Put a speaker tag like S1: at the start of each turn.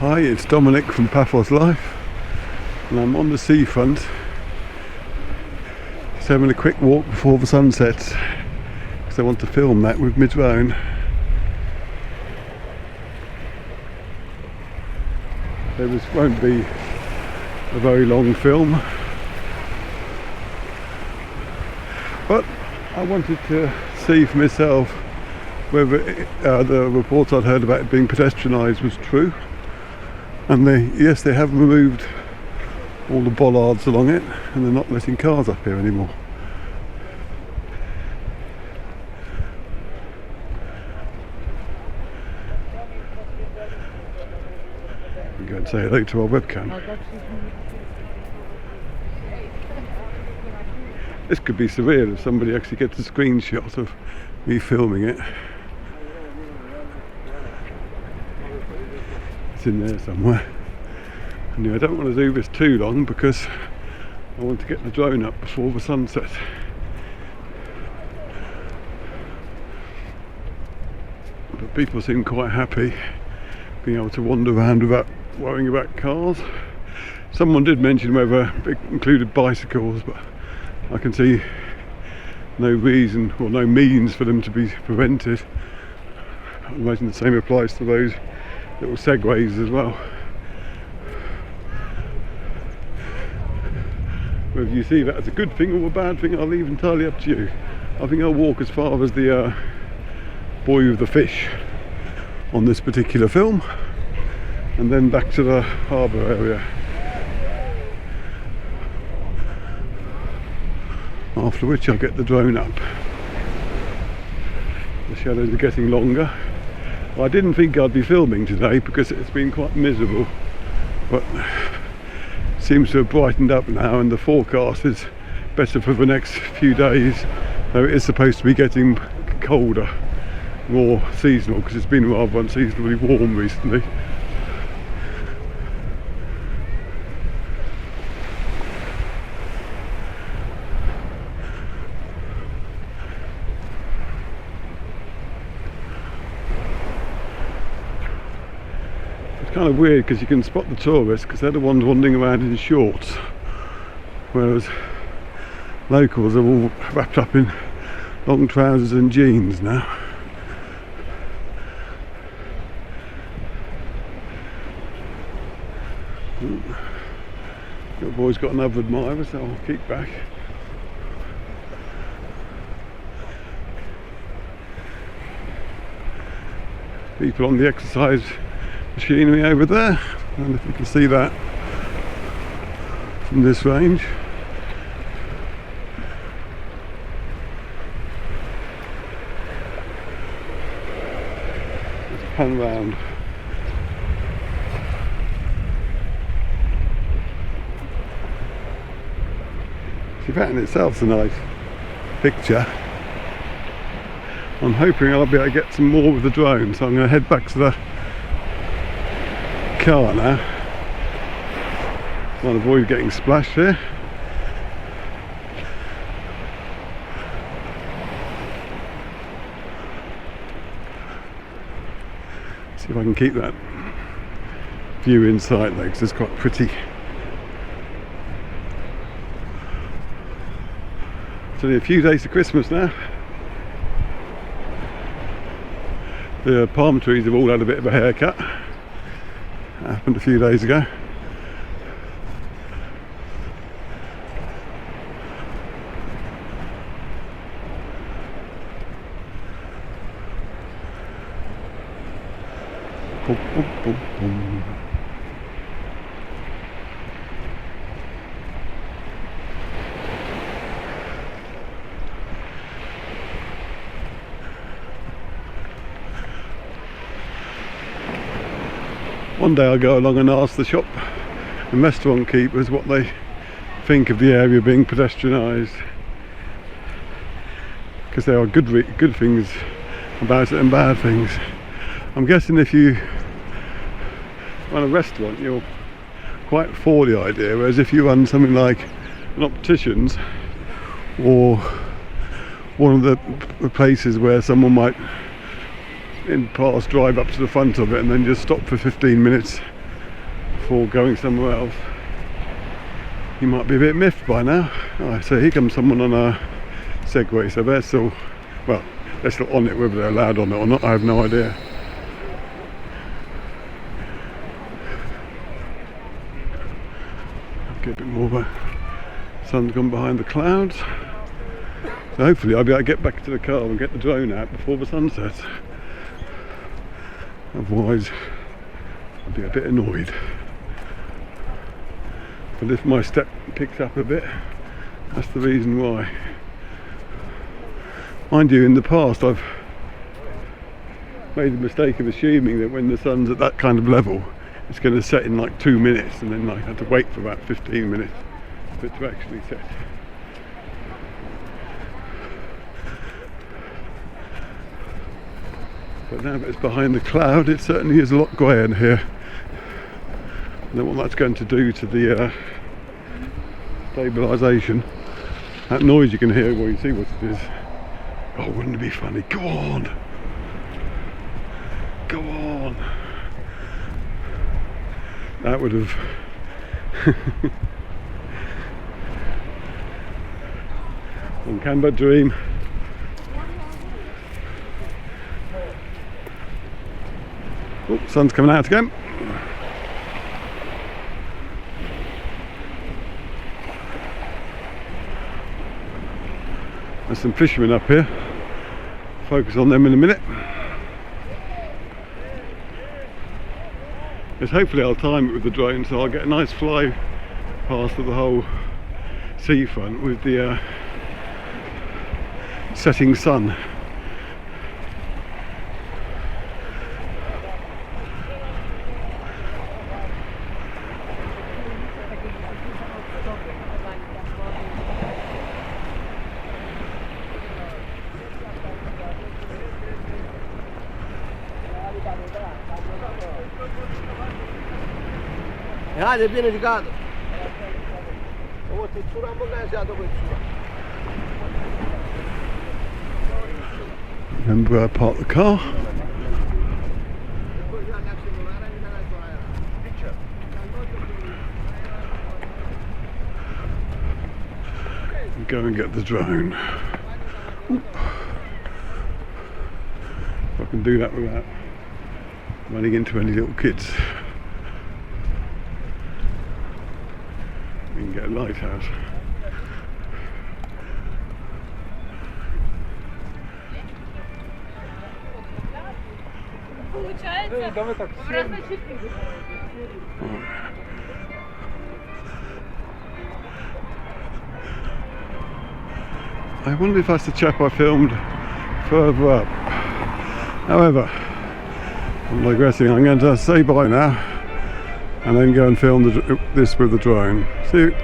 S1: Hi, it's Dominic from Paphos Life, and I'm on the seafront, just having a quick walk before the sun sets, because I want to film that with my drone. So this won't be a very long film, but I wanted to see for myself whether the reports I'd heard about it being pedestrianised was true. And yes, they have removed all the bollards along it, and they're not letting cars up here anymore. I'm going to say hello to our webcam. This could be surreal if somebody actually gets a screenshot of me filming it. It's in there somewhere. Anyway, I don't want to do this too long because I want to get the drone up before the sunset. But people seem quite happy being able to wander around without worrying about cars. Someone did mention whether it included bicycles, but I can see no reason or no means for them to be prevented. I imagine the same applies to those little segways as well. Whether you see that as a good thing or a bad thing, I'll leave entirely up to you. I think I'll walk as far as the boy with the fish on this particular film, and then back to the harbour area. After which I'll get the drone up. The shadows are getting longer. I didn't think I'd be filming today because it's been quite miserable, but it seems to have brightened up now, and the forecast is better for the next few days, though it is supposed to be getting colder, more seasonal, because it's been rather unseasonably warm recently. Kind of weird because you can spot the tourists because they're the ones wandering around in shorts, whereas locals are all wrapped up in long trousers and jeans now. The boy's got another admirer, so I'll keep back. People on the exercise machinery over there, and if you can see that from this range. Let's pan round. See, that in itself's a nice picture. I'm hoping I'll be able to get some more with the drone, so I'm going to head back to the car now. Trying to avoid getting splashed here. See if I can keep that view in sight though, because it's quite pretty. It's only a few days to Christmas now. The palm trees have all had a bit of a haircut. Happened a few days ago. Boom, boom, boom, boom. One day I'll go along and ask the shop and restaurant keepers what they think of the area being pedestrianised, because there are good things about it and bad things. I'm guessing if you run a restaurant you're quite for the idea, whereas if you run something like an optician's or one of the places where someone might in past drive up to the front of it and then just stop for 15 minutes before going somewhere else. You might be a bit miffed by now. Oh, so here comes someone on a Segway, so they're still, well, they're still on it, whether they're allowed on it or not, I have no idea. Get a bit more of a sun's gone behind the clouds. So hopefully I'll be able to get back to the car and get the drone out before the sun sets. Otherwise I'll be a bit annoyed. But if my step picks up a bit, that's the reason why. Mind you, in the past I've made the mistake of assuming that when the sun's at that kind of level it's going to set in like 2 minutes, and then I had to wait for about 15 minutes for it to actually set. But now that it's behind the cloud, it certainly is a lot greyer in here. I don't know what that's going to do to the stabilisation. That noise you can hear, well, you see what it is. Oh, wouldn't it be funny? Go on! Go on! That would have... One can but dream. Oh, sun's coming out again. There's some fishermen up here. Focus on them in a minute. Yes, hopefully I'll time it with the drone so I'll get a nice fly past of the whole seafront with the setting sun.
S2: Hadi vieni di gado.
S1: Remember where I parked the car. And go and get the drone. Oop. If I can do that without running into any little kids. We can get a lighthouse. I wonder if that's the chap I filmed further up. However, I'm digressing. I'm going to say bye now and then go and film this with the drone. See you.